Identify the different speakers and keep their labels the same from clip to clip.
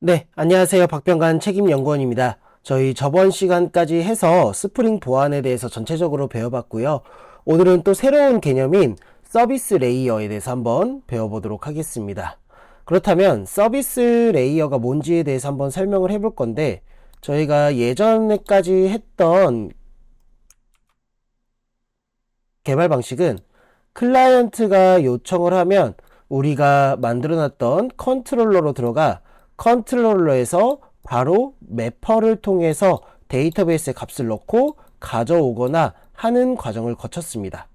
Speaker 1: 네, 안녕하세요. 박병관 책임연구원입니다. 저희 저번 시간까지 해서 스프링 보안에 대해서 전체적으로 배워봤고요. 오늘은 또 새로운 개념인 서비스 레이어에 대해서 한번 배워보도록 하겠습니다. 그렇다면 서비스 레이어가 뭔지에 대해서 한번 설명을 해볼 건데, 저희가 예전에까지 했던 개발 방식은 클라이언트가 요청을 하면 우리가 만들어놨던 컨트롤러로 들어가 컨트롤러에서 바로 매퍼를 통해서 데이터베이스에 값을 넣고 가져오거나 하는 과정을 거쳤습니다.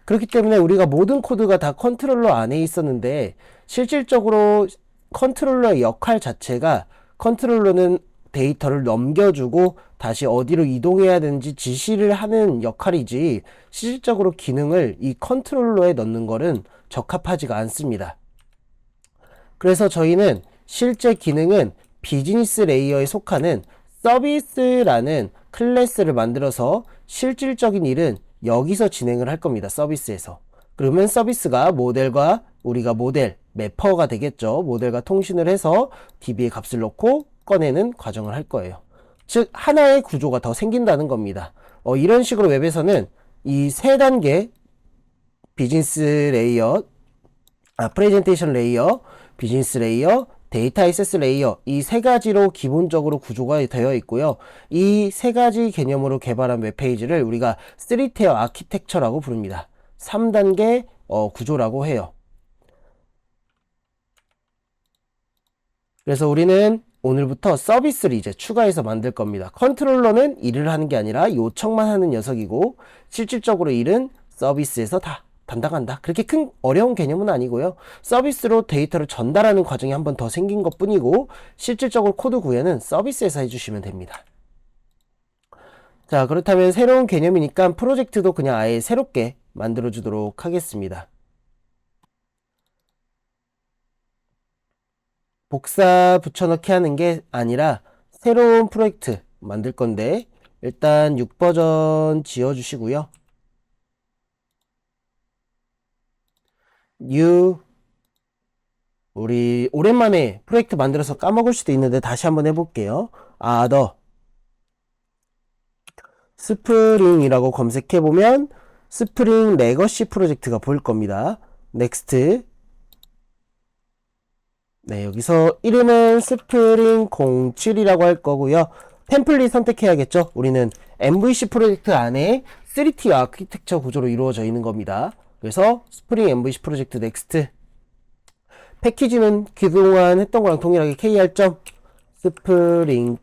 Speaker 1: 그렇기 때문에 우리가 모든 코드가 다 컨트롤러 안에 있었는데, 실질적으로 컨트롤러의 역할 자체가, 컨트롤러는 데이터를 넘겨주고 다시 어디로 이동해야 되는지 지시를 하는 역할이지, 실질적으로 기능을 이 컨트롤러에 넣는 것은 적합하지가 않습니다. 그래서 저희는 실제 기능은 비즈니스 레이어에 속하는 서비스라는 클래스를 만들어서 실질적인 일은 여기서 진행을 할 겁니다. 서비스에서. 그러면 서비스가 모델과 우리가 모델, 매퍼가 되겠죠. 모델과 통신을 해서 DB에 값을 넣고 꺼내는 과정을 할 거예요. 즉 하나의 구조가 더 생긴다는 겁니다. 이런 식으로 웹에서는 이 세 단계 비즈니스 레이어, 프레젠테이션 레이어, 비즈니스 레이어, 데이터 액세스 레이어, 이 세 가지로 기본적으로 구조가 되어 있고요. 이 세 가지 개념으로 개발한 웹페이지를 우리가 3티어 아키텍처라고 부릅니다. 3단계 구조라고 해요. 그래서 우리는 오늘부터 서비스를 이제 추가해서 만들 겁니다. 컨트롤러는 일을 하는 게 아니라 요청만 하는 녀석이고, 실질적으로 일은 서비스에서 다 담당한다. 그렇게 큰 어려운 개념은 아니고요. 서비스로 데이터를 전달하는 과정이 한 번 더 생긴 것 뿐이고, 실질적으로 코드 구현은 서비스에서 해주시면 됩니다. 자, 그렇다면 새로운 개념이니까 프로젝트도 그냥 아예 새롭게 만들어 주도록 하겠습니다. 복사 붙여넣기 하는 게 아니라 새로운 프로젝트 만들 건데, 일단 6버전 지어주시고요. new, 우리 오랜만에 프로젝트 만들어서 까먹을 수도 있는데 다시 한번 해볼게요. other 스프링이라고 검색해보면 스프링 레거시 프로젝트가 보일 겁니다. next. 네, 여기서 이름은 스프링 07이라고 할 거고요. 템플릿 선택해야겠죠. 우리는 MVC 프로젝트 안에 3T 아키텍처 구조로 이루어져 있는 겁니다. 그래서 스프링 MVC 프로젝트 넥스트. 패키지는 그동안 했던 거랑 동일하게 kr 스프링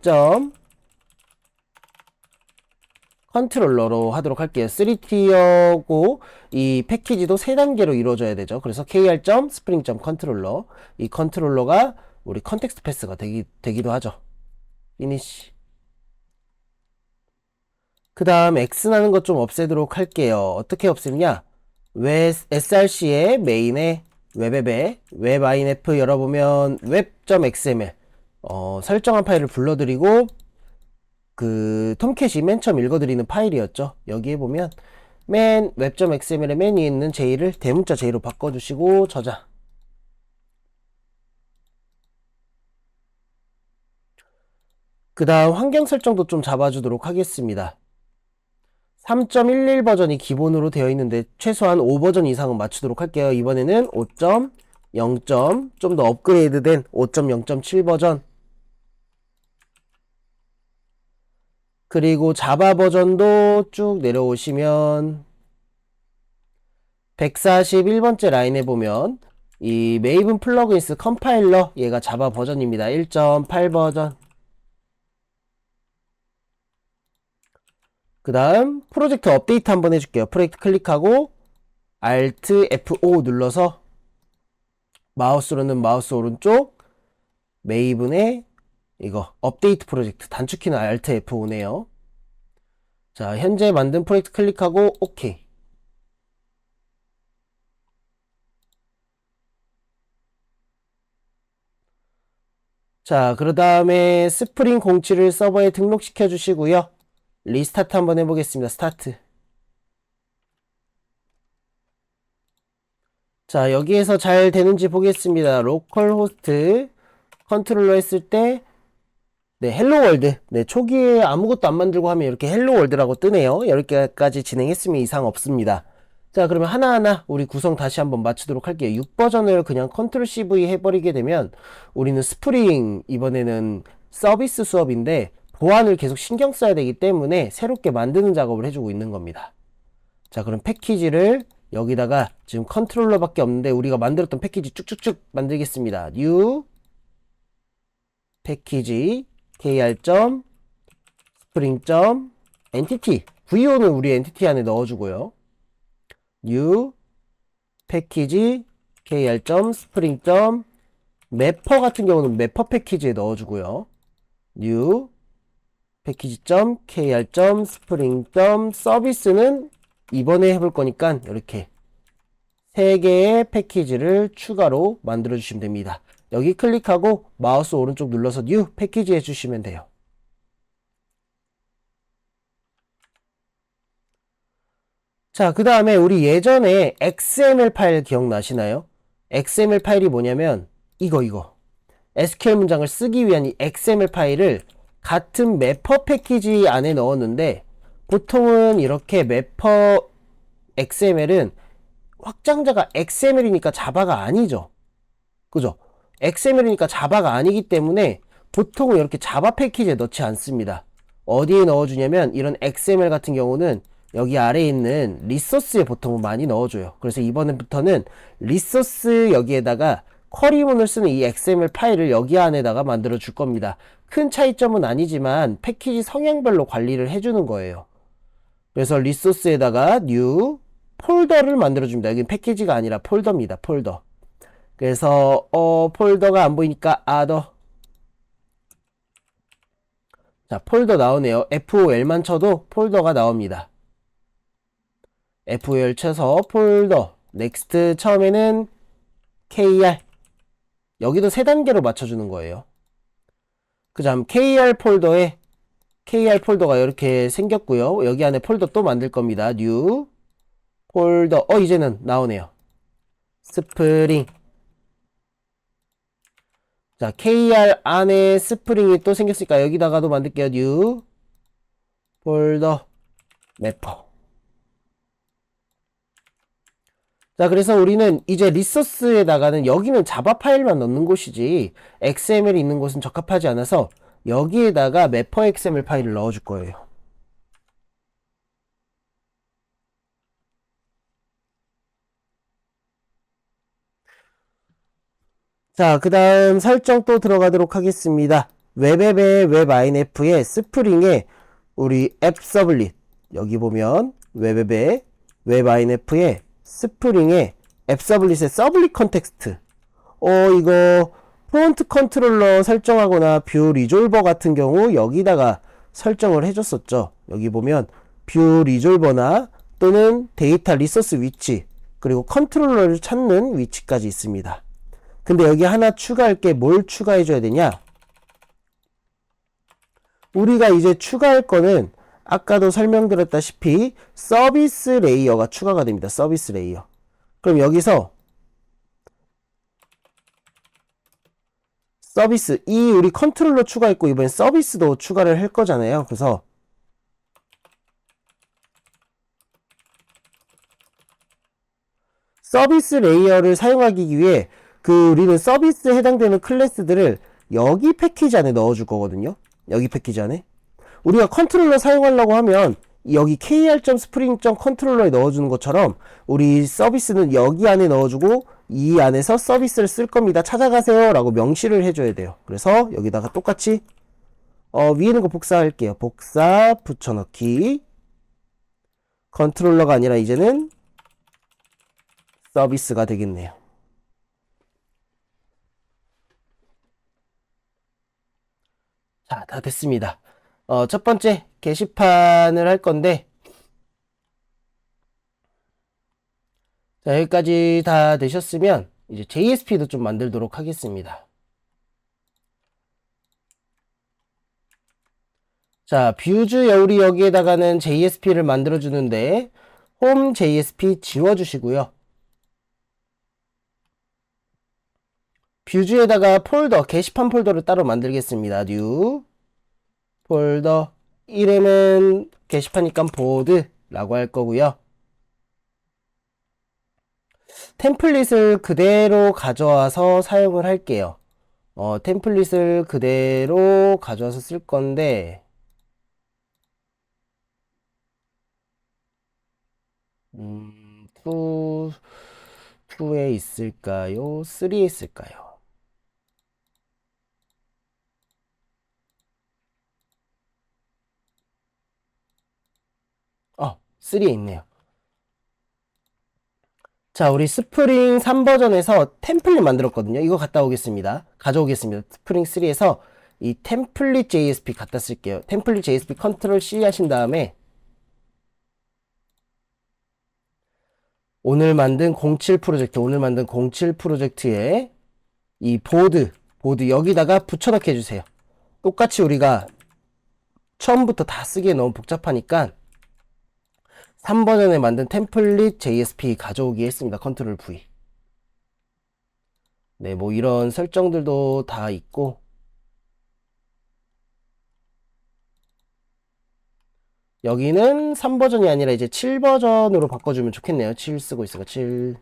Speaker 1: 컨트롤러로 하도록 할게요. 3티어고 이 패키지도 3단계로 이루어져야 되죠. 그래서 kr 스프링 컨트롤러, 이 컨트롤러가 우리 컨텍스트 패스가 되기도 하죠. 피니시. 그 다음 x라는 것 좀 없애도록 할게요. 어떻게 없애느냐, src의 메인에 웹앱에 웹inf 열어보면 web.xml 설정한 파일을 불러드리고, 그 톰캣이 맨 처음 읽어드리는 파일이었죠. 여기에 보면 맨 web.xml의 맨 위에 있는 j를 대문자 j로 바꿔주시고 저장. 그 다음 환경 설정도 좀 잡아주도록 하겠습니다. 3.11 버전이 기본으로 되어 있는데 최소한 5버전 이상은 맞추도록 할게요. 이번에는 5.0. 좀 더 업그레이드된 5.0.7 버전. 그리고 자바 버전도 쭉 내려오시면 141번째 라인에 보면 이 메이븐 플러그인스 컴파일러, 얘가 자바 버전입니다. 1.8 버전. 그 다음 프로젝트 업데이트 한번 해줄게요. 프로젝트 클릭하고 Alt F5 눌러서 마우스로는 마우스 오른쪽 메이븐의 이거 업데이트 프로젝트, 단축키는 Alt F5네요. 자, 현재 만든 프로젝트 클릭하고 OK. 자, 그 다음에 스프링 07을 서버에 등록시켜 주시고요. 리스타트 한번 해보겠습니다. 스타트. 자, 여기에서 잘 되는지 보겠습니다. 로컬호스트 컨트롤러 했을 때 네, 헬로 월드. 네, 초기에 아무것도 안 만들고 하면 이렇게 헬로 월드라고 뜨네요. 10개까지 진행했으면 이상 없습니다. 자, 그러면 하나하나 우리 구성 다시 한번 맞추도록 할게요. 6 버전을 그냥 컨트롤 CV 해버리게 되면 우리는 스프링 이번에는 서비스 수업인데 보안을 계속 신경 써야 되기 때문에 새롭게 만드는 작업을 해주고 있는 겁니다. 자, 그럼 패키지를 여기다가 지금 컨트롤러밖에 없는데 우리가 만들었던 패키지 쭉쭉쭉 만들겠습니다. new 패키지 kr. spring. entity vo는 우리 entity 안에 넣어주고요. new 패키지 kr. spring. 매퍼 같은 경우는 매퍼 패키지에 넣어주고요. new 패키지 kr. spring. 서비스는 이번에 해볼 거니까 이렇게 3개의 패키지를 추가로 만들어 주시면 됩니다. 여기 클릭하고 마우스 오른쪽 눌러서 뉴 패키지 해주시면 돼요. 자, 그 다음에 우리 예전에 XML 파일 기억나시나요? XML 파일이 뭐냐면 이거 SQL 문장을 쓰기 위한 이 XML 파일을 같은 매퍼 패키지 안에 넣었는데 보통은 이렇게 매퍼 XML은 확장자가 XML이니까 자바가 아니죠. 그죠? XML이니까 자바가 아니기 때문에 보통은 이렇게 자바 패키지에 넣지 않습니다. 어디에 넣어주냐면 이런 XML 같은 경우는 여기 아래에 있는 리소스에 보통은 많이 넣어줘요. 그래서 이번부터는 리소스 여기에다가 쿼리문을 쓰는 이 XML 파일을 여기 안에다가 만들어 줄 겁니다. 큰 차이점은 아니지만 패키지 성향별로 관리를 해주는 거예요. 그래서 리소스에다가 new 폴더를 만들어 줍니다. 여기 패키지가 아니라 폴더입니다. 폴더. 그래서 폴더가 안 보이니까 other. 자, 폴더 나오네요. FOL만 쳐도 폴더가 나옵니다. FOL 쳐서 폴더. next 처음에는 KR. 여기도 3단계로 맞춰주는 거예요. 그 다음 KR 폴더가 이렇게 생겼고요. 여기 안에 폴더 또 만들 겁니다. new 폴더. 이제는 나오네요. 스프링. 자, KR 안에 스프링이 또 생겼으니까 여기다가도 만들게요. new 폴더 매퍼. 자, 그래서 우리는 이제 리소스에다가는 여기는 자바 파일만 넣는 곳이지 XML이 있는 곳은 적합하지 않아서 여기에다가 매퍼 XML 파일을 넣어줄 거예요. 자, 그 다음 설정 또 들어가도록 하겠습니다. 웹앱의 웹INF의 스프링에 우리 앱 서블릿 여기 보면 웹앱의 웹INF의 스프링에 앱 서블릿의 서블릿 컨텍스트 이거 프론트 컨트롤러 설정하거나 뷰 리졸버 같은 경우 여기다가 설정을 해줬었죠. 여기 보면 뷰 리졸버나 또는 데이터 리소스 위치 그리고 컨트롤러를 찾는 위치까지 있습니다. 근데 여기 하나 추가할 게 뭘 추가해 줘야 되냐? 우리가 이제 추가할 거는 아까도 설명드렸다시피 서비스 레이어가 추가가 됩니다. 서비스 레이어. 그럼 여기서 서비스 이 우리 컨트롤러 추가했고 이번엔 서비스도 추가를 할 거잖아요. 그래서 서비스 레이어를 사용하기 위해 우리는 서비스에 해당되는 클래스들을 여기 패키지 안에 넣어줄 거거든요. 여기 패키지 안에. 우리가 컨트롤러 사용하려고 하면 여기 kr.spring.controller에 넣어주는 것처럼 우리 서비스는 여기 안에 넣어주고 이 안에서 서비스를 쓸 겁니다. 찾아가세요 라고 명시를 해줘야 돼요. 그래서 여기다가 똑같이 위에 있는 거 복사할게요. 복사 붙여넣기 컨트롤러가 아니라 이제는 서비스가 되겠네요. 자, 다 됐습니다. 첫 번째 게시판을 할 건데 자, 여기까지 다 되셨으면 이제 JSP도 좀 만들도록 하겠습니다. 자, 뷰즈 우리 여기에다가는 JSP를 만들어 주는데 홈 JSP 지워 주시고요. 뷰즈에다가 폴더, 게시판 폴더를 따로 만들겠습니다. 뉴 폴더, 이름은 게시판이니까 보드라고 할 거고요. 템플릿을 그대로 가져와서 사용을 할게요. 템플릿을 그대로 가져와서 쓸 건데, 음, 2에 있을까요? 3에 있을까요? 3에 있네요. 자, 우리 스프링 3버전에서 템플릿 만들었거든요. 이거 갖다 오겠습니다. 가져오겠습니다. 스프링 3에서 이 템플릿 JSP 갖다 쓸게요. 템플릿 JSP 컨트롤 C 하신 다음에 오늘 만든 07 프로젝트에 이 보드 여기다가 붙여넣기 해주세요. 똑같이 우리가 처음부터 다 쓰기에 너무 복잡하니까 3버전에 만든 템플릿 JSP 가져오기 했습니다. 컨트롤 V. 네, 뭐 이런 설정들도 다 있고, 여기는 3버전이 아니라 이제 7버전으로 바꿔주면 좋겠네요. 7 쓰고 있으니까 7.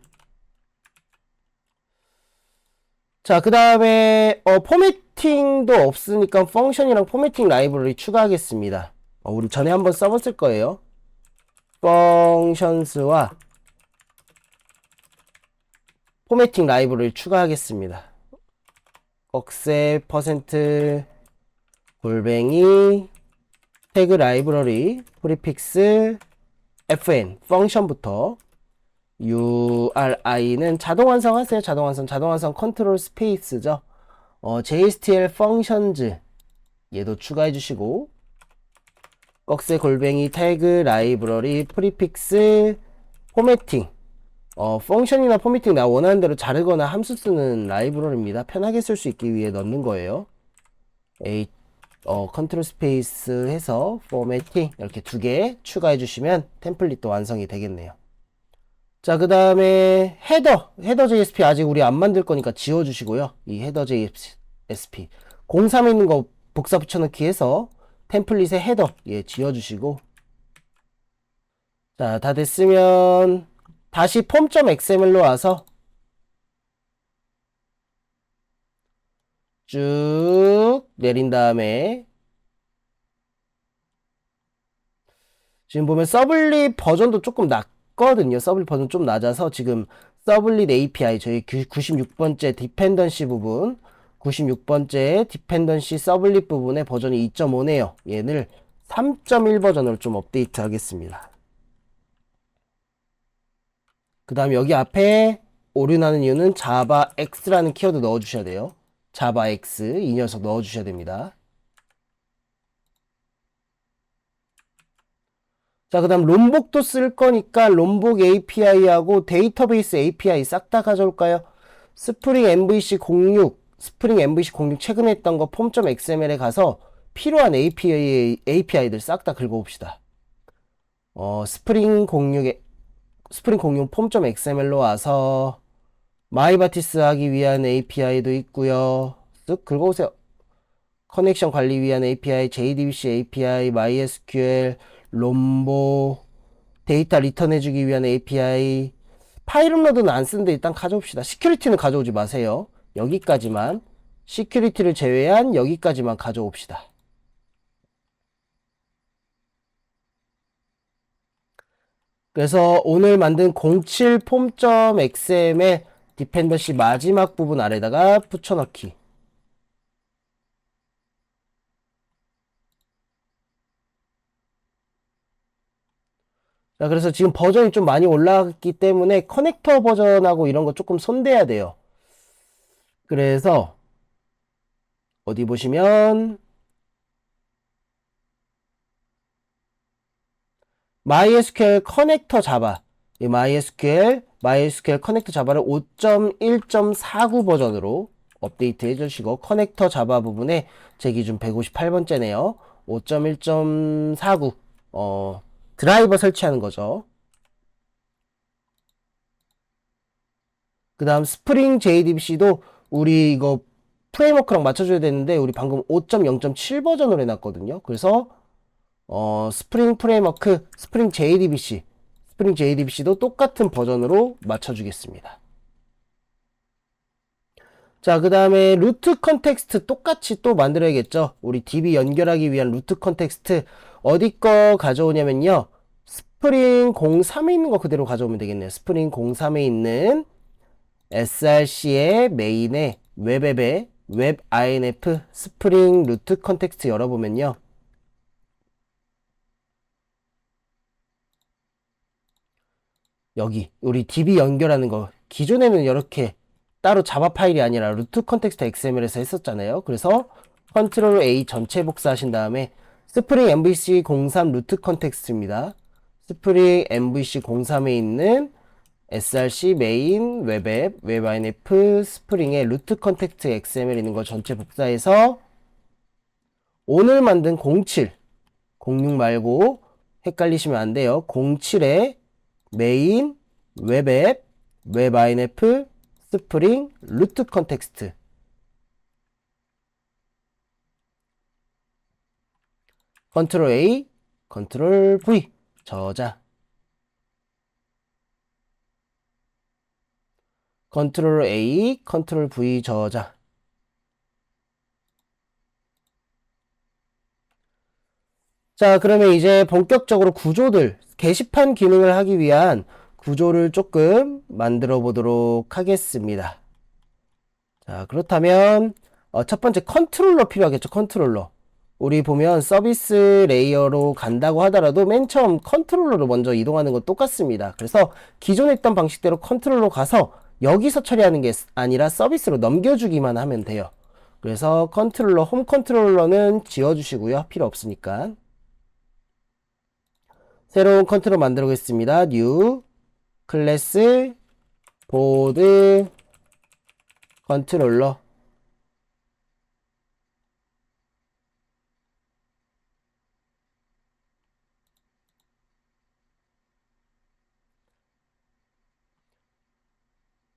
Speaker 1: 자, 그 다음에 포매팅도 없으니까 펑션이랑 포매팅 라이브러리 추가하겠습니다. 우리 전에 한번 써봤을 거예요. 펑션스와 포매팅 라이브러리 추가하겠습니다. 억셉 퍼센트 골뱅이 태그 라이브러리 프리픽스 fn 펑션부터 URI는 자동 완성하세요. 자동 완성 컨트롤 스페이스죠. JSTL 펑션즈 얘도 추가해 주시고 꺽쇠 골뱅이 태그 라이브러리 프리픽스 포매팅 펑션이나 포매팅 나 원하는 대로 자르거나 함수 쓰는 라이브러리입니다. 편하게 쓸 수 있기 위해 넣는 거예요. 컨트롤 스페이스 해서 포매팅 이렇게 2개 추가해 주시면 템플릿도 완성이 되겠네요. 자, 그 다음에 헤더 JSP 아직 우리 안 만들 거니까 지워 주시고요. 이 헤더 JSP 03에 있는 거 복사 붙여넣기 해서 템플릿의 헤더 지워 주시고, 자, 다 됐으면 다시 폼.xml로 와서 쭉 내린 다음에 지금 보면 서블릿 버전도 조금 낮거든요. 서블릿 버전 좀 낮아서 지금 서블릿 API 저희 96번째 디펜던시 부분 96번째 디펜던시 서블릿 부분의 버전이 2.5네요. 얘를 3.1 버전으로 좀 업데이트 하겠습니다. 그 다음 여기 앞에 오류나는 이유는 자바 X라는 키워드 넣어주셔야 돼요. 자바 X 이 녀석 넣어주셔야 됩니다. 자, 그 다음 롬복도 쓸 거니까 롬복 API하고 데이터베이스 API 싹 다 가져올까요? 스프링 MVC 06 최근에 했던 거 폼.xml에 가서 필요한 API들 싹 다 긁어봅시다. 스프링 06 폼.xml로 와서 마이바티스 하기 위한 API도 있고요. 쓱 긁어오세요. 커넥션 관리 위한 API, JDBC API, MySQL, 롬보, 데이터 리턴 해주기 위한 API, 파일 업로드는 안 쓰는데 일단 가져옵시다. 시큐리티는 가져오지 마세요. 여기까지만, 시큐리티를 제외한 여기까지만 가져옵시다. 그래서 오늘 만든 07 폼.xml 디펜던시 마지막 부분 아래다가 붙여넣기. 자, 그래서 지금 버전이 좀 많이 올라갔기 때문에 커넥터 버전하고 이런 거 조금 손대야 돼요. 그래서 어디 보시면 MySQL 커넥터 자바 이 MySQL 커넥터 자바를 5.1.49 버전으로 업데이트 해주시고 커넥터 자바 부분에 제 기준 158번째네요. 5.1.49 드라이버 설치하는 거죠. 그 다음 스프링 JDBC도 우리 이거 프레임워크랑 맞춰줘야 되는데 우리 방금 5.0.7 버전으로 해놨거든요. 그래서 스프링 프레임워크, 스프링 JDBC도 똑같은 버전으로 맞춰주겠습니다. 자, 그 다음에 루트 컨텍스트 똑같이 또 만들어야겠죠. 우리 DB 연결하기 위한 루트 컨텍스트 어디 거 가져오냐면요. 스프링 03에 있는 거 그대로 가져오면 되겠네요. 스프링 03에 있는 src의 메인에 웹앱에 웹inf 스프링 루트 컨텍스트 열어보면요. 여기 우리 DB 연결하는 거 기존에는 이렇게 따로 자바 파일이 아니라 루트 컨텍스트 XML에서 했었잖아요. 그래서 컨트롤 A 전체 복사하신 다음에 스프링 MVC 03 루트 컨텍스트입니다. 스프링 MVC 03에 있는 src 메인 웹앱 웹inf 스프링의 루트 컨텍스트 XML 있는 거 전체 복사해서 오늘 만든 07 말고 헷갈리시면 안 돼요. 07에 메인 웹앱 웹inf 스프링 루트 컨텍스트 컨트롤 A 컨트롤 V 저자 컨트롤 A 컨트롤 V 저자. 자, 그러면 이제 본격적으로 구조들 게시판 기능을 하기 위한 구조를 조금 만들어 보도록 하겠습니다. 자, 그렇다면 첫 번째 컨트롤러 필요하겠죠. 컨트롤러. 우리 보면 서비스 레이어로 간다고 하더라도 맨 처음 컨트롤러로 먼저 이동하는 건 똑같습니다. 그래서 기존에 있던 방식대로 컨트롤러 가서 여기서 처리하는 게 아니라 서비스로 넘겨주기만 하면 돼요. 그래서 컨트롤러, 홈 컨트롤러는 지워주시고요. 필요 없으니까. 새로운 컨트롤 만들어 보겠습니다. 뉴 클래스 보드 컨트롤러.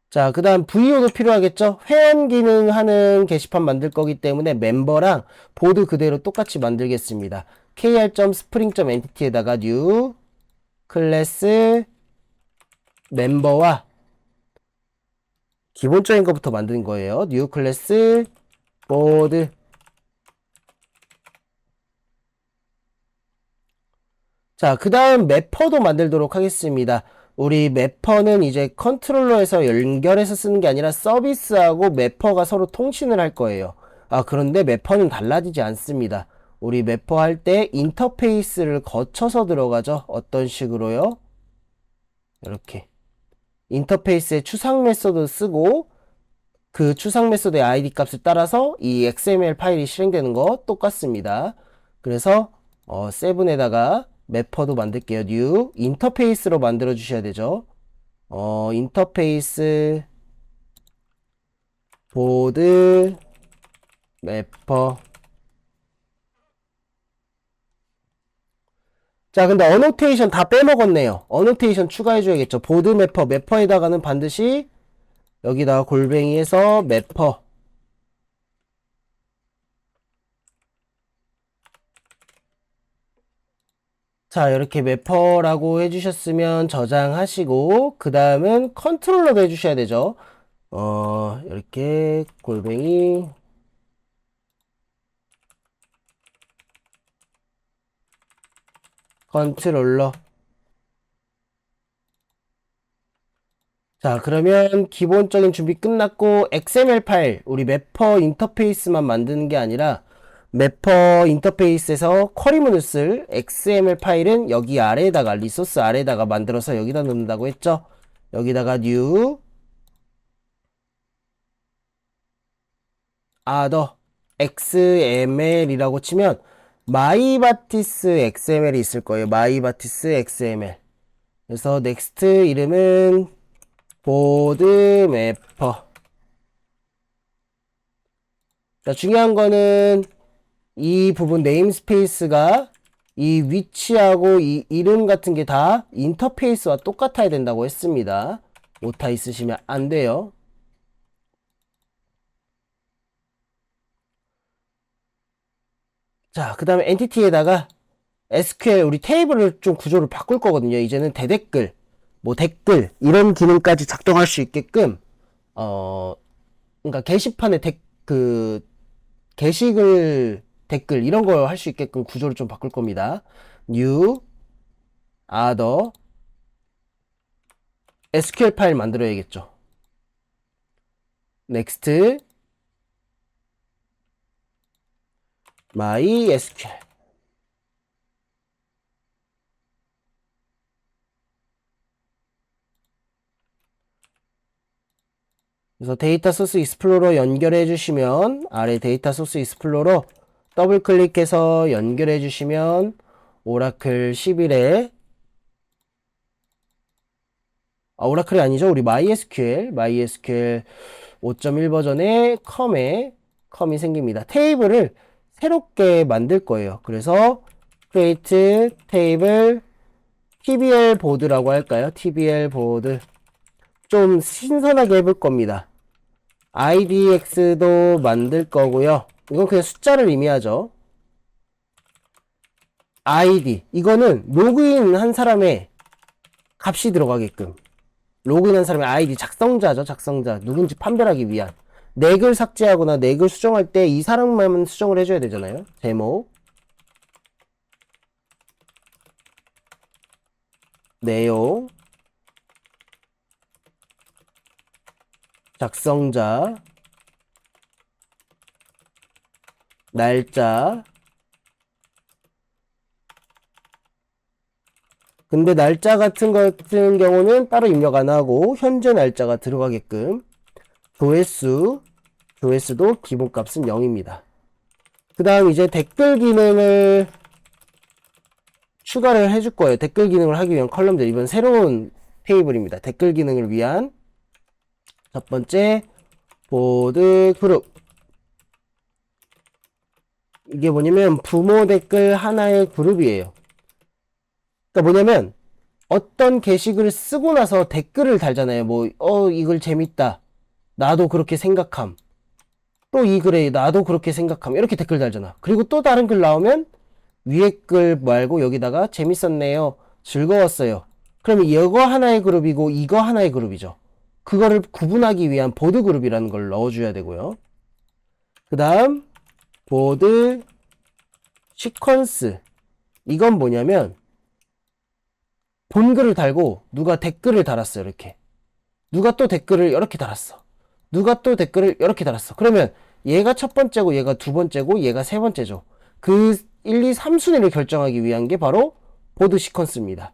Speaker 1: 자, 그 다음 VO도 필요하겠죠? 회원 기능 하는 게시판 만들 거기 때문에 멤버랑 보드 그대로 똑같이 만들겠습니다. kr.spring.entity에다가 new 클래스 멤버와 기본적인 것부터 만드는 거예요. new 클래스 보드. 자, 그 다음 매퍼도 만들도록 하겠습니다. 우리 매퍼는 이제 컨트롤러에서 연결해서 쓰는 게 아니라 서비스하고 매퍼가 서로 통신을 할 거예요. 아, 그런데 매퍼는 달라지지 않습니다. 우리 매퍼 할 때 인터페이스를 거쳐서 들어가죠. 어떤 식으로요? 이렇게 인터페이스에 추상 메소드 쓰고 그 추상 메소드의 id 값을 따라서 이 XML 파일이 실행되는 거 똑같습니다. 그래서 7에다가 매퍼도 만들게요. new 인터페이스로 만들어 주셔야 되죠. 인터페이스 보드 매퍼. 자, 근데 어노테이션 다 빼먹었네요. 어노테이션 추가해 줘야겠죠. 보드 매퍼에다가는 반드시 여기다가 골뱅이에서 매퍼. 자, 이렇게 매퍼라고 해주셨으면 저장하시고 그 다음은 컨트롤러도 해주셔야 되죠. 이렇게 골뱅이 컨트롤러. 자, 그러면 기본적인 준비 끝났고 XML 파일 우리 매퍼 인터페이스만 만드는 게 아니라 매퍼 인터페이스에서 쿼리문을 쓸 XML 파일은 여기 아래에다가 리소스 아래에다가 만들어서 여기다 넣는다고 했죠. 여기다가 new other XML이라고 치면 마이바티스 XML이 있을 거예요. 마이바티스 XML. 그래서 next 이름은 보드 매퍼. 자, 중요한 거는 이 부분 네임스페이스가 이 위치하고 이 이름 같은 게 다 인터페이스와 똑같아야 된다고 했습니다. 오타 있으시면 안 돼요. 자, 그 다음에 엔티티에다가 SQL 우리 테이블을 좀 구조를 바꿀 거거든요. 이제는 대댓글, 뭐 댓글 이런 기능까지 작동할 수 있게끔 그러니까 게시판에 게시글 댓글 이런 걸 할 수 있게끔 구조를 좀 바꿀 겁니다. new other SQL 파일 만들어야겠죠. next MySQL. 그래서 데이터 소스 익스플로러 연결해 주시면 아래 데이터 소스 익스플로러 더블 클릭해서 연결해 주시면 오라클 11에 오라클이 아니죠. 우리 MySQL 5.1 버전의 컴이 생깁니다. 테이블을 새롭게 만들 거예요. 그래서 create table TBL 보드라고 할까요? TBL 보드 좀 신선하게 해볼 겁니다. IDX도 만들 거고요. 이건 그냥 숫자를 의미하죠. ID 이거는 로그인 한 사람의 값이 들어가게끔 로그인한 사람의 아이디 작성자죠. 작성자 누군지 판별하기 위한 넥을 삭제하거나 넥을 수정할 때 이 사람만 수정을 해줘야 되잖아요. 제목 내용 작성자 날짜 근데 날짜 같은 경우는 따로 입력 안 하고 현재 날짜가 들어가게끔 조회수도 기본값은 0입니다. 그 다음 이제 댓글 기능을 추가를 해줄 거예요. 댓글 기능을 하기 위한 컬럼들 이번 새로운 테이블입니다. 댓글 기능을 위한 첫 번째 보드 그룹 이게 뭐냐면 부모 댓글 하나의 그룹이에요. 그러니까 뭐냐면 어떤 게시글을 쓰고 나서 댓글을 달잖아요. 뭐 이글 재밌다. 나도 그렇게 생각함. 또 이 글에 나도 그렇게 생각함. 이렇게 댓글 달잖아. 그리고 또 다른 글 나오면 위에 글 말고 여기다가 재밌었네요. 즐거웠어요. 그러면 이거 하나의 그룹이고 이거 하나의 그룹이죠. 그거를 구분하기 위한 보드 그룹이라는 걸 넣어줘야 되고요. 그 다음 보드 시퀀스 이건 뭐냐면 본 글을 달고 누가 댓글을 달았어요. 이렇게 누가 또 댓글을 이렇게 달았어. 누가 또 댓글을 이렇게 달았어. 그러면 얘가 첫 번째고 얘가 두 번째고 얘가 세 번째죠. 그 1, 2, 3순위를 결정하기 위한 게 바로 보드 시퀀스입니다.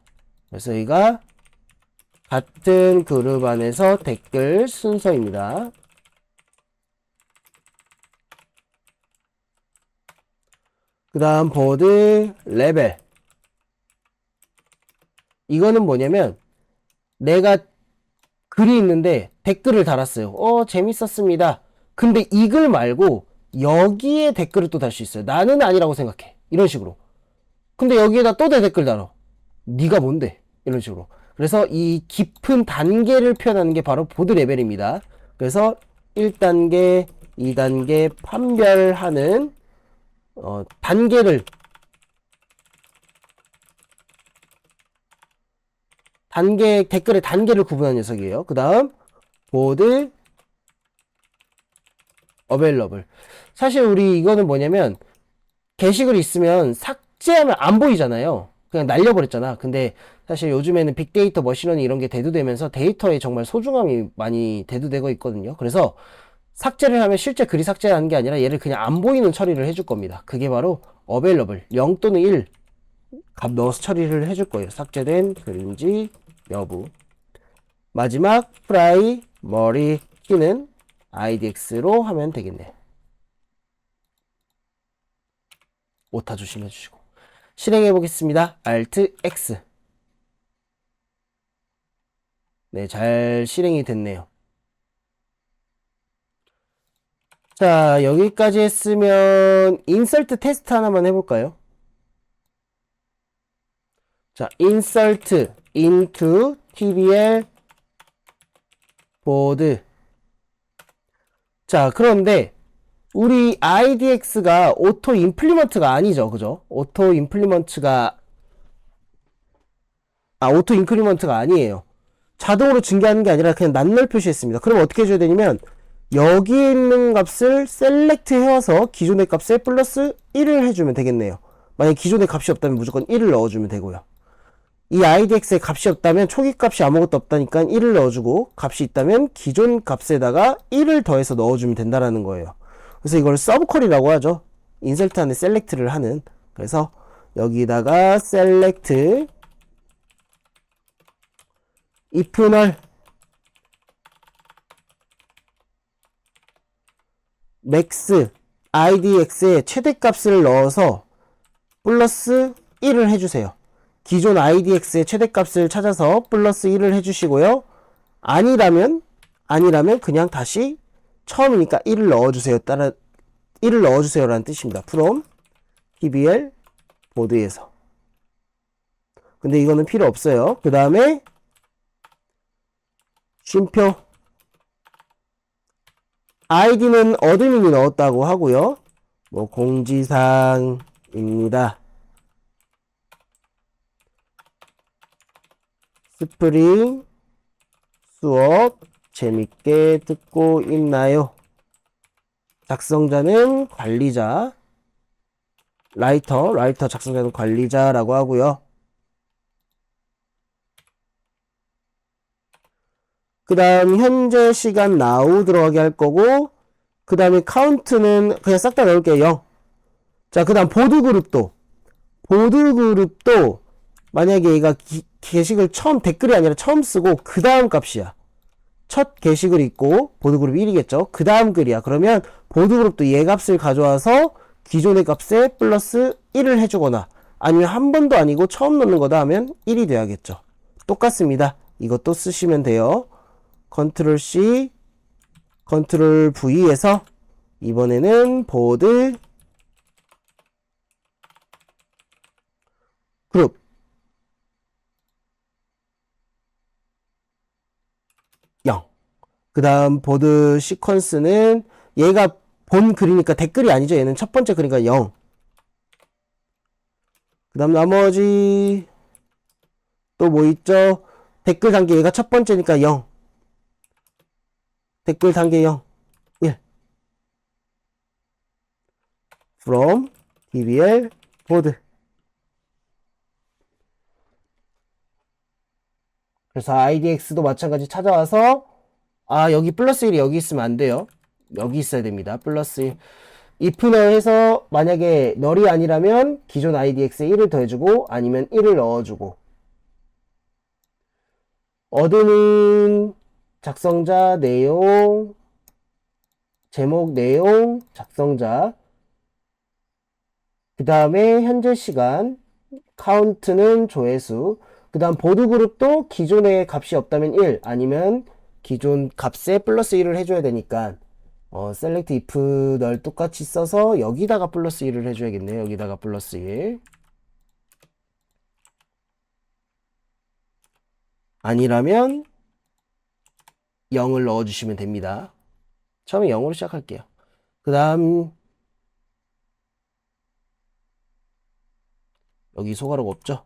Speaker 1: 그래서 여기가 같은 그룹 안에서 댓글 순서입니다. 그 다음 보드 레벨 이거는 뭐냐면 내가 글이 있는데 댓글을 달았어요. 재밌었습니다. 근데 이 글 말고 여기에 댓글을 또 달 수 있어요. 나는 아니라고 생각해. 이런 식으로. 근데 여기에다 또 댓글 달아. 네가 뭔데? 이런 식으로. 그래서 이 깊은 단계를 표현하는 게 바로 보드 레벨입니다. 그래서 1단계, 2단계 판별하는 댓글의 단계를 구분하는 녀석이에요. 그 다음 보드 어베일러블. 사실 우리 이거는 뭐냐면 게시글이 있으면 삭제하면 안 보이잖아요. 그냥 날려버렸잖아. 근데 사실 요즘에는 빅데이터, 머신러닝 이런 게 대두되면서 데이터에 정말 소중함이 많이 대두되고 있거든요. 그래서 삭제를 하면 실제 글이 삭제하는 게 아니라 얘를 그냥 안 보이는 처리를 해줄 겁니다. 그게 바로 available 0 또는 1 값 넣어서 처리를 해줄 거예요. 삭제된 글인지 여부. 마지막 프라이머리 키는 IDX로 하면 되겠네요. 오타 조심해 주시고 실행해 보겠습니다. Alt X. 네, 잘 실행이 됐네요. 자, 여기까지 했으면 인서트 테스트 하나만 해볼까요? 자, insert into TBL 보드. 자, 그런데 우리 IDX가 오토 임플리먼트가 아니죠. 그죠? 오토 임플리먼트가 아니에요. 자동으로 증가하는 게 아니라 그냥 낱널 표시했습니다. 그럼 어떻게 해줘야 되냐면 여기에 있는 값을 셀렉트 해와서 기존의 값에 플러스 1을 해주면 되겠네요. 만약 기존의 값이 없다면 무조건 1을 넣어주면 되고요. 이 IDX에 값이 없다면 초기 값이 아무것도 없다니까 1을 넣어주고, 값이 있다면 기존 값에다가 1을 더해서 넣어주면 된다라는 거예요. 그래서 이걸 서브컬이라고 하죠. 인설트 안에 셀렉트를 하는. 그래서 여기다가 select if null max idx에 최대값을 넣어서 플러스 1을 해주세요. 기존 idx의 최대값을 찾아서 플러스 1을 해주시고요. 아니라면 그냥 다시 처음이니까 1을 넣어주세요. 1을 넣어주세요라는 뜻입니다. from tbl 보드에서. 근데 이거는 필요 없어요. 그 다음에 쉼표 아이디는 어드민이 넣었다고 하고요. 뭐 공지사항입니다. 스프링 수업 재밌게 듣고 있나요? 작성자는 관리자, 라이터 작성자는 관리자라고 하고요. 그 다음 현재 시간 now 들어가게 할 거고, 그 다음에 카운트는 그냥 싹 다 넣을게요. 0. 자, 그 다음 보드 그룹도 만약에 얘가 게시글 처음 댓글이 아니라 처음 쓰고 그 다음 값이야. 첫 게시글 있고 보드 그룹 1이겠죠. 그 다음 글이야. 그러면 보드 그룹도 얘 값을 가져와서 기존의 값에 플러스 1을 해주거나, 아니면 한 번도 아니고 처음 넣는 거다 하면 1이 돼야겠죠. 똑같습니다. 이것도 쓰시면 돼요. 컨트롤 C, 컨트롤 V에서 이번에는 보드 그룹 0. 그 다음 보드 시퀀스는 얘가 본 글이니까 댓글이 아니죠. 얘는 첫 번째 글이니까 0. 그 다음 나머지 또 뭐 있죠? 댓글 단계 얘가 첫 번째니까 0. 댓글 단계 0. 1. from dbl 보드. 그래서 IDX도 마찬가지 찾아와서, 여기 플러스 1이 여기 있으면 안 돼요. 여기 있어야 됩니다. 플러스 1. if null 해서 만약에 널이 아니라면 기존 IDX에 1을 더해주고, 아니면 1을 넣어주고. 어드민 작성자 내용, 제목 내용 작성자, 그 다음에 현재 시간, 카운트는 조회수, 그 다음 보드 그룹도 기존에 값이 없다면 1, 아니면 기존 값에 플러스 1을 해줘야 되니까 select if null 똑같이 써서 여기다가 플러스 1을 해줘야겠네요. 여기다가 플러스 1. 아니라면 0을 넣어주시면 됩니다. 처음에 0으로 시작할게요. 그 다음 여기 소가루가 없죠.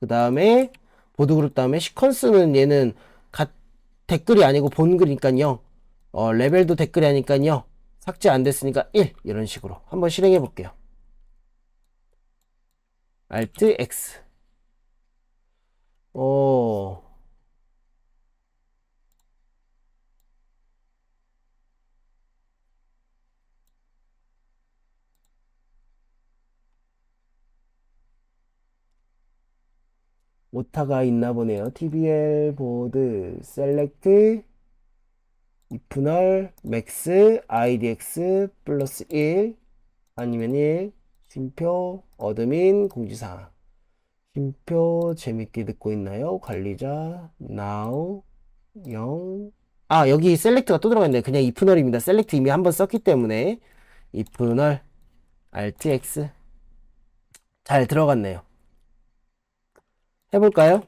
Speaker 1: 그 다음에 보드 그룹 다음에 시퀀스는 얘는 댓글이 아니고 본 글이니까 0. 레벨도 댓글이 아니니까 0. 삭제 안 됐으니까 1. 이런 식으로 한번 실행해 볼게요. Alt X. 오타가 있나 보네요. TBL 보드 select if null max idx 플러스 1 아니면 1 쉼표 어드민 공지사항. 쉼표 재밌게 듣고 있나요? 관리자 now 0. 여기 셀렉트가 또 들어갔네요. 그냥 if null입니다. 셀렉트 이미 한번 썼기 때문에 if null alt x. 잘 들어갔네요. 해볼까요?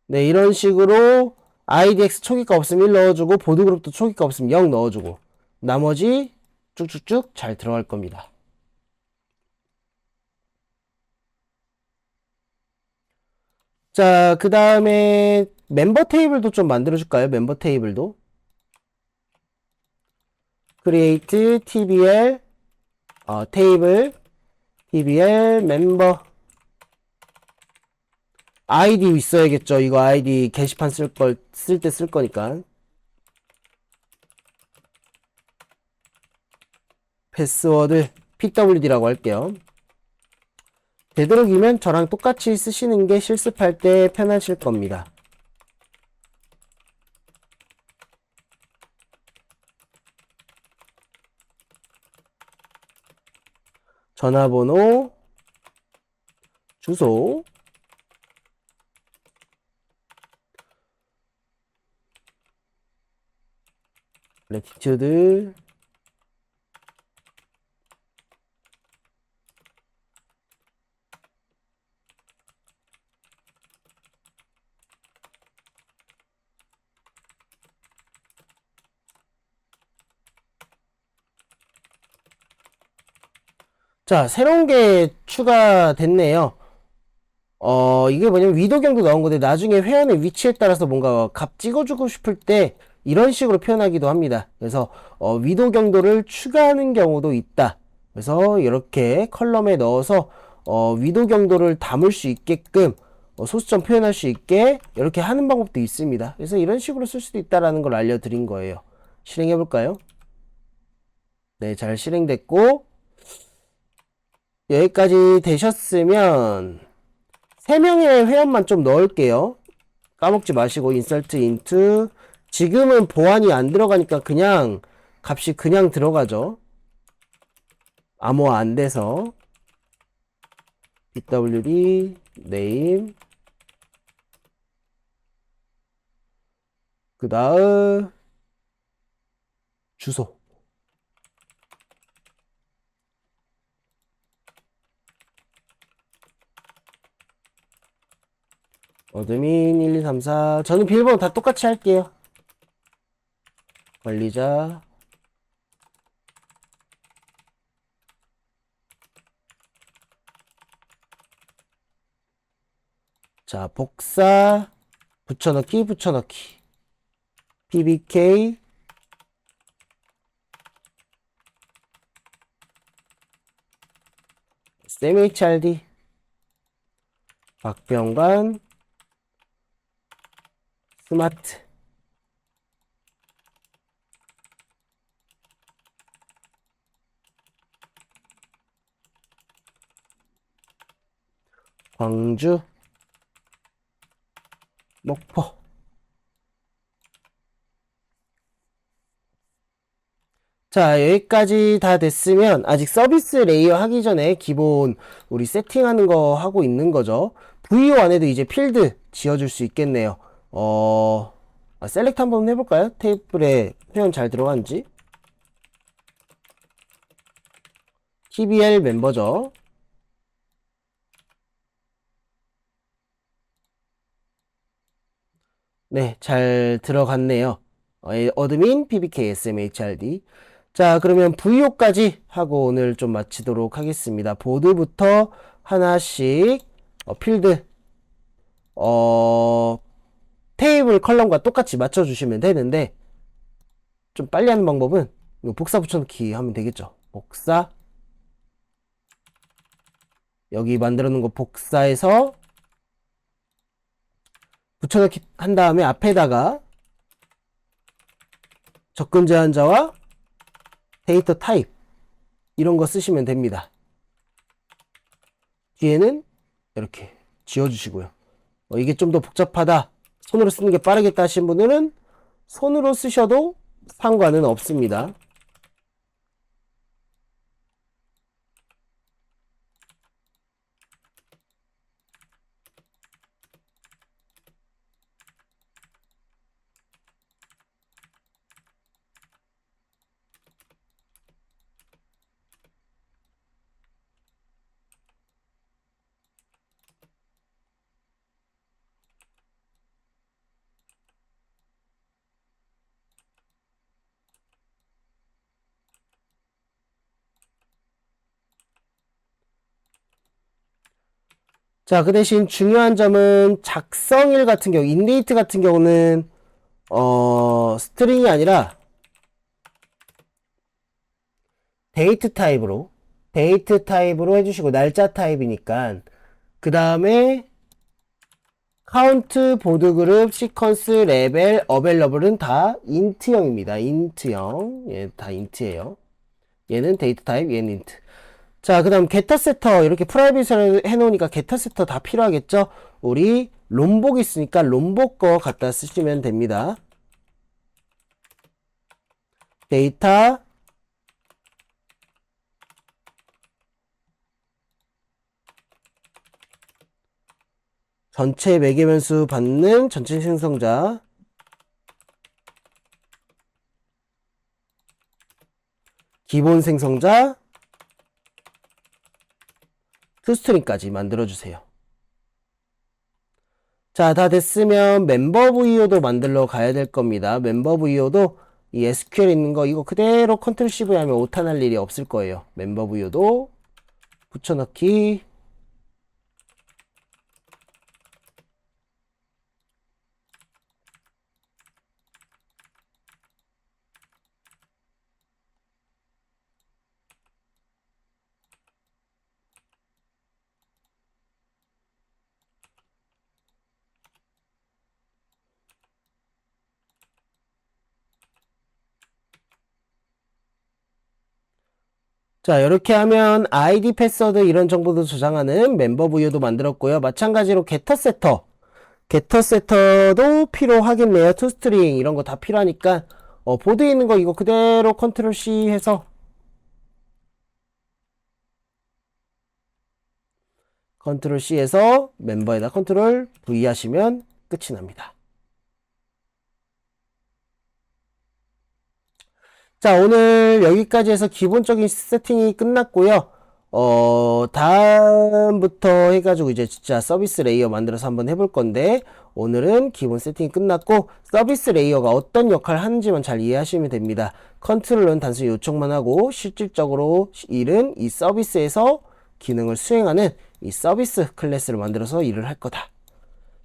Speaker 1: 네, 이런 식으로 IDX 초기가 없으면 1 넣어주고 보드그룹도 초기가 없으면 0 넣어주고 나머지 쭉쭉쭉 잘 들어갈 겁니다. 자, 그 다음에 멤버 테이블도 좀 만들어줄까요? 멤버 테이블도. create tbl 테이블 tbl 멤버 아이디 있어야겠죠. 이거 아이디 게시판 쓸 때 쓸 거니까. 패스워드 pwd라고 할게요. 되도록이면 저랑 똑같이 쓰시는 게 실습할 때 편하실 겁니다. 전화번호, 주소, 래티튜드, 자, 새로운 게 추가됐네요. 이게 뭐냐면 위도경도 나온 건데 나중에 회원의 위치에 따라서 뭔가 값 찍어주고 싶을 때 이런 식으로 표현하기도 합니다. 그래서 위도경도를 추가하는 경우도 있다. 그래서 이렇게 컬럼에 넣어서 위도경도를 담을 수 있게끔 소수점 표현할 수 있게 이렇게 하는 방법도 있습니다. 그래서 이런 식으로 쓸 수도 있다라는 걸 알려드린 거예요. 실행해 볼까요? 네, 잘 실행됐고 여기까지 되셨으면 3명의 회원만 좀 넣을게요. 까먹지 마시고 insert into 지금은 보안이 안 들어가니까 그냥 값이 그냥 들어가죠. 암호화 안 돼서 pwd name 그 다음 주소 어드민 1234 저는 비밀번호 다 똑같이 할게요. 관리자 자 복사 붙여넣기 pbk smhrd 박병관 스마트 광주 목포 자 여기까지 다 됐으면 아직 서비스 레이어 하기 전에 기본 우리 세팅하는 거 하고 있는 거죠. VO 안에도 이제 필드 지어줄 수 있겠네요. 셀렉트 한번 해볼까요? 테이블에 표현 잘 들어가는지. TBL 멤버죠. 네, 잘 들어갔네요. 어드민 PBK SMHRD. 자, 그러면 VO까지 하고 오늘 좀 마치도록 하겠습니다. 보드부터 하나씩 필드 테이블 컬럼과 똑같이 맞춰주시면 되는데 좀 빨리 하는 방법은 복사 붙여넣기 하면 되겠죠. 복사 여기 만들어 놓은 거 복사해서 붙여넣기 한 다음에 앞에다가 접근 제한자와 데이터 타입 이런 거 쓰시면 됩니다. 뒤에는 이렇게 지워주시고요. 이게 좀 더 복잡하다 손으로 쓰는 게 빠르겠다 하신 분들은 손으로 쓰셔도 상관은 없습니다. 자, 그 대신 중요한 점은 작성일 같은 경우, 인데이트 같은 경우는 스트링이 아니라 데이트 타입으로 해주시고, 날짜 타입이니까 그 다음에 카운트, 보드 그룹, 시퀀스, 레벨, 어벨러블은 다 인트형입니다. 인트형. 얘 다 인트예요. 얘는 데이트 타입, 얘는 인트. 자, 그 다음 게터 세터 이렇게 프라이빗을 해놓으니까 게터 세터 다 필요하겠죠? 우리 롬복 있으니까 롬복 거 갖다 쓰시면 됩니다. 데이터 전체 매개변수 받는 전체 생성자 기본 생성자 투스트링까지 만들어주세요. 자, 다 됐으면 멤버 VO도 만들러 가야 될 겁니다. 멤버 VO도 이 SQL 있는 거 이거 그대로 컨트롤 CV 하면 오탄할 일이 없을 거예요. 멤버 VO도 붙여넣기. 자, 이렇게 하면 아이디, 패스워드 이런 정보도 저장하는 멤버 부여도 만들었고요. 마찬가지로 게터 세터도 필요하겠네요. 투스트링 이런 거 다 필요하니까 보드에 있는 거 이거 그대로 컨트롤 C 해서 컨트롤 C에서 멤버에다 컨트롤 V 하시면 끝이 납니다. 자, 오늘 여기까지 해서 기본적인 세팅이 끝났고요. 다음부터 해가지고 이제 진짜 서비스 레이어 만들어서 한번 해볼 건데, 오늘은 기본 세팅이 끝났고, 서비스 레이어가 어떤 역할을 하는지만 잘 이해하시면 됩니다. 컨트롤은 단순히 요청만 하고, 실질적으로 일은 이 서비스에서 기능을 수행하는 이 서비스 클래스를 만들어서 일을 할 거다.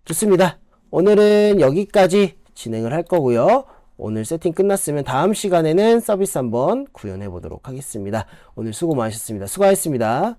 Speaker 1: 좋습니다. 오늘은 여기까지 진행을 할 거고요. 오늘 세팅 끝났으면 다음 시간에는 서비스 한번 구현해 보도록 하겠습니다. 오늘 수고 많으셨습니다. 수고하셨습니다.